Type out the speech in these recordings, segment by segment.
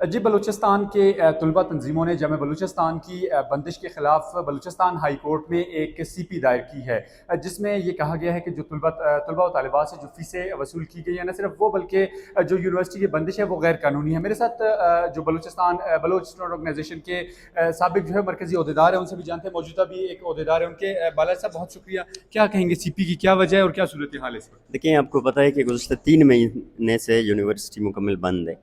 جی بلوچستان کے طلبہ تنظیموں نے جامعہ بلوچستان کی بندش کے خلاف بلوچستان ہائی کورٹ میں ایک سی پی دائر کی ہے، جس میں یہ کہا گیا ہے کہ جو طلبہ و طالبات سے جو فیسیں وصول کی گئی ہیں نہ صرف وہ بلکہ جو یونیورسٹی کی بندش ہے وہ غیر قانونی ہے۔ میرے ساتھ جو بلوچستان بلوچ اسٹوڈنٹ آرگنائزیشن کے سابق جو ہے مرکزی عہدیدار ہیں، ان سے بھی جانتے ہیں، موجودہ بھی ایک عہدیدار ہیں ان کے۔ بالا صاحب بہت شکریہ، کیا کہیں گے سی پی کی کیا وجہ ہے اور کیا صورتحال ہے اس وقت؟ دیکھیں، آپ کو پتہ ہے کہ گزشتہ 3 مہینے سے یونیورسٹی مکمل بند ہے۔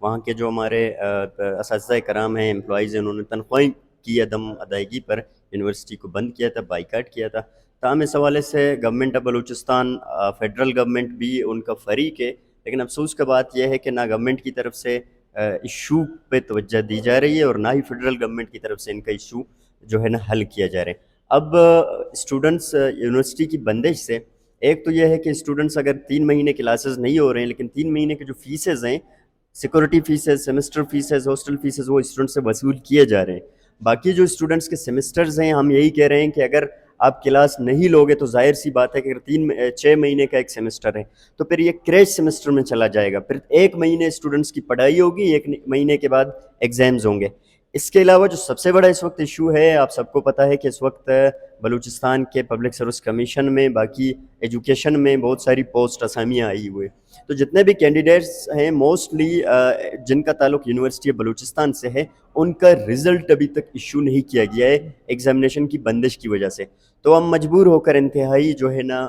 وہاں کے جو ہمارے اساتذہ کرام ہیں، امپلائیز ہیں، انہوں نے تنخواہیں کی عدم ادائیگی پر یونیورسٹی کو بند کیا تھا، بائیکاٹ کیا تھا۔ تاہم اس حوالے سے government of Balochistan, federal government بھی ان کا فریق ہے، لیکن افسوس کا بات یہ ہے کہ نہ گورنمنٹ کی طرف سے ایشو پہ توجہ دی جا رہی ہے اور نہ ہی فیڈرل گورنمنٹ کی طرف سے ان کا ایشو جو ہے نا حل کیا جا رہا ہے۔ اب اسٹوڈنٹس یونیورسٹی کی بندش سے ایک تو یہ ہے کہ اسٹوڈنٹس اگر 3 مہینے کلاسز نہیں ہو رہے ہیں، لیکن 3 مہینے کے جو فیسز ہیں، security phases, semester phases, hostel phases, وہ اسٹوڈنٹ سے وصول کیے جا رہے ہیں۔ باقی جو اسٹوڈنٹس کے سیمسٹرز ہیں، ہم یہی کہہ رہے ہیں کہ اگر آپ کلاس نہیں لوگے تو ظاہر سی بات ہے کہ اگر 6 مہینے کا ایک سیمسٹر ہے تو پھر یہ کریش سیمسٹر میں چلا جائے گا، پھر 1 مہینے اسٹوڈنٹس کی پڑھائی ہوگی، 1 مہینے کے بعد ایگزامز ہوں گے۔ اس کے علاوہ جو سب سے بڑا اس وقت ایشو ہے، آپ سب کو پتہ ہے کہ اس وقت بلوچستان کے پبلک سروس کمیشن میں، باقی ایجوکیشن میں بہت ساری پوسٹ اسامیاں آئی ہوئے، تو جتنے بھی کینڈیڈیٹس ہیں موسٹلی جن کا تعلق یونیورسٹی آف بلوچستان سے ہے، ان کا رزلٹ ابھی تک ایشو نہیں کیا گیا ہے ایگزامینیشن کی بندش کی وجہ سے۔ تو ہم مجبور ہو کر انتہائی جو ہے نا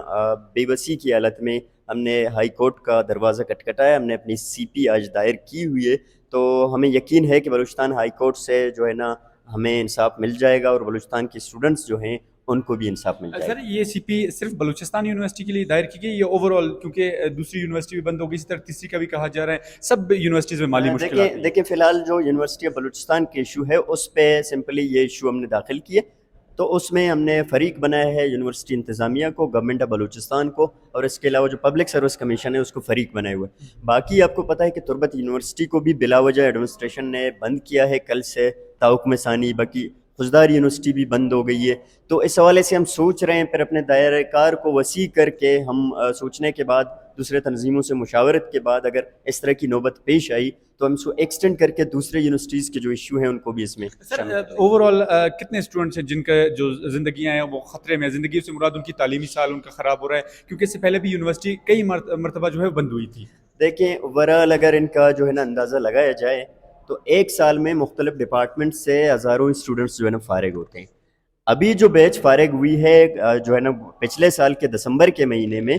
بے بسی کی حالت میں ہم نے ہائی کورٹ کا دروازہ کھٹکھٹایا، ہم نے اپنی سی پی آج دائر کی ہوئی ہے۔ تو ہمیں یقین ہے کہ بلوچستان ہائی کورٹ سے جو ہے نا ہمیں انصاف مل جائے گا اور بلوچستان کے اسٹوڈنٹس جو ہیں ان کو بھی انصاف مل جائے سر گا۔ یہ سی پی صرف بلوچستان یونیورسٹی کے لیے دائر کی گئی یا اوور آل، کیونکہ دوسری یونیورسٹی بھی بند ہو گئی، اسی طرح تیسری کا بھی کہا جا رہا ہے، سب یونیورسٹیز میں مالی مشکلات ہیں؟ دیکھیں فی الحال جو یونیورسٹی آف بلوچستان کے ایشو ہے اس پہ سمپلی یہ ایشو ہم نے داخل کیے، تو اس میں ہم نے فریق بنایا ہے یونیورسٹی انتظامیہ کو، گورنمنٹ آف بلوچستان کو، اور اس کے علاوہ جو پبلک سروس کمیشن ہے اس کو فریق بنائے ہوئے۔ باقی آپ کو پتہ ہے کہ تربت یونیورسٹی کو بھی بلا وجہ ایڈمنسٹریشن نے بند کیا ہے کل سے تحکم ثانی، باقی خضدار یونیورسٹی بھی بند ہو گئی ہے۔ تو اس حوالے سے ہم سوچ رہے ہیں، پھر اپنے دائرہ کار کو وسیع کر کے ہم سوچنے کے بعد، دوسرے تنظیموں سے مشاورت کے بعد، اگر اس طرح کی نوبت پیش آئی تو ہم اس کو ایکسٹینڈ کر کے دوسرے یونیورسٹیز کے جو ایشو ہیں ان کو بھی اس میں سر شامل کریں گے۔ اوور آل کتنے اسٹوڈنٹس ہیں جن کا جو زندگیاں ہیں وہ خطرے میں ہیں؟ زندگی سے مراد ان کی تعلیمی سال ان کا خراب ہو رہا ہے، کیونکہ اس سے پہلے بھی یونیورسٹی کئی مرتبہ جو ہے بند ہوئی تھی۔ دیکھیں اوورال اگر ان کا جو ہے نا اندازہ لگایا جائے تو ایک سال میں مختلف ڈپارٹمنٹ سے ہزاروں اسٹوڈنٹس جو ہے نا فارغ ہوتے ہیں۔ ابھی جو بیچ فارغ ہوئی ہے جو ہے نا پچھلے سال کے دسمبر کے مہینے میں،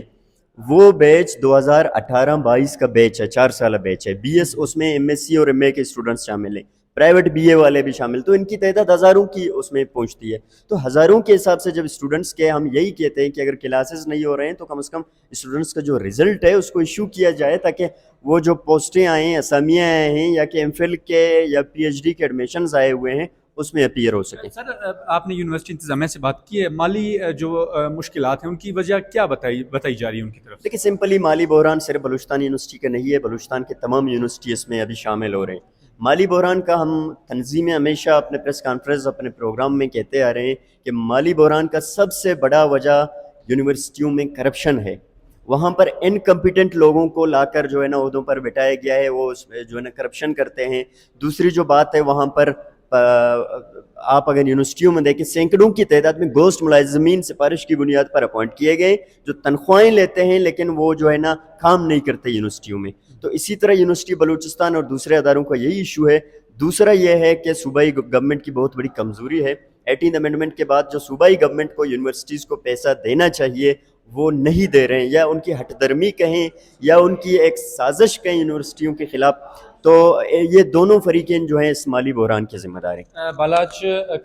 وہ بیچ 2018-22 کا بیچ ہے، 4 سالہ بیچ ہے۔ بی ایس اس میں ایم ایس سی اور ایم اے کے اسٹوڈنٹس شامل ہیں، پرائیویٹ بی اے والے بھی شامل، تو ان کی تعداد ہزاروں کی اس میں پہنچتی ہے۔ تو ہزاروں کے حساب سے جب اسٹوڈنٹس کے ہم یہی کہتے ہیں کہ اگر کلاسز نہیں ہو رہے ہیں تو کم از کم اسٹوڈنٹس کا جو رزلٹ ہے اس کو ایشو کیا جائے، تاکہ وہ جو پوسٹیں آئیں، اسامیاں آئے ہیں، یا کہ ایم فل کے یا پی ایچ ڈی کے ایڈمیشنز آئے ہوئے ہیں، اس میں اپیئر ہو سکیں۔ سر آپ نے یونیورسٹی انتظامیہ سے بات کی ہے، مالی جو مشکلات ہیں ان کی وجہ کیا بتائی جا رہی ہے ان کی طرف سے؟ دیکھیں سمپلی مالی بحران صرف بلوچستان یونیورسٹی کا نہیں ہے، بلوچستان کے تمام یونیورسٹی اس میں ابھی شامل ہو رہے ہیں۔ مالی بحران کا ہم تنظیمیں ہمیشہ اپنے پریس کانفرنس، اپنے پروگرام میں کہتے آ رہے ہیں کہ مالی بحران کا سب سے بڑا وجہ یونیورسٹیوں میں کرپشن ہے۔ وہاں پر انکمپیٹنٹ لوگوں کو لا کر جو ہے نا عہدوں پر بٹھایا گیا ہے، وہ اس میں جو ہے نا کرپشن کرتے ہیں۔ دوسری جو بات ہے، وہاں پر آپ اگر یونیورسٹیوں میں دیکھیں سینکڑوں کی تعداد میں گوسٹ ملازمین سفارش کی بنیاد پر اپوائنٹ کیے گئے، جو تنخواہیں لیتے ہیں لیکن وہ جو ہے نا کام نہیں کرتے یونیورسٹیوں میں۔ تو اسی طرح یونیورسٹی بلوچستان اور دوسرے اداروں کا یہی ایشو ہے۔ دوسرا یہ ہے کہ صوبائی گورنمنٹ کی بہت بڑی کمزوری ہے۔ 18 امینڈمنٹ کے بعد جو صوبائی گورنمنٹ کو یونیورسٹیز کو پیسہ دینا چاہیے وہ نہیں دے رہے ہیں، یا ان کی ہٹ درمی کہیں یا ان کی ایک سازش کہیں یونیورسٹیوں کے خلاف۔ تو یہ دونوں فریقین جو ہیں اس مالی بحران کے ذمہ دار ہیں۔ بالاچ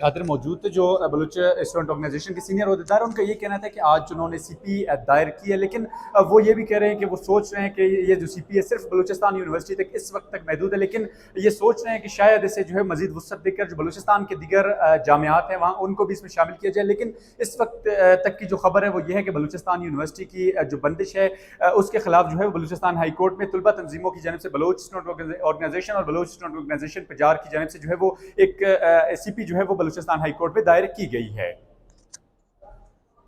قادر موجود تھے جو بلوچ اسٹوڈنٹ آرگنائزیشن کے سینئر عہدیدار، ان کا یہ کہنا تھا کہ آج انہوں نے سی پی دائر کی ہے، لیکن وہ یہ بھی کہہ رہے ہیں کہ وہ سوچ رہے ہیں کہ یہ جو سی پی ہے صرف بلوچستان یونیورسٹی تک اس وقت تک محدود ہے، لیکن یہ سوچ رہے ہیں کہ شاید اسے جو ہے مزید وسعت دے کر جو بلوچستان کے دیگر جامعات ہیں وہاں ان کو بھی اس میں شامل کیا جائے۔ لیکن اس وقت تک کی جو خبر ہے وہ یہ ہے کہ بلوچستان یونیورسٹی کی جو بندش ہے اس کے خلاف جو ہے بلوچستان ہائی کورٹ میں طلبہ تنظیموں کی جانب سے بلوچ اسٹوڈنٹ آرگنائزیشن اور بلوچ اسٹوڈنٹ آرگنائزیشن پجار کی جانب سے جو ہے وہ ایک سی پی جو ہے وہ بلوچستان ہائی کورٹ میں دائر کی گئی ہے۔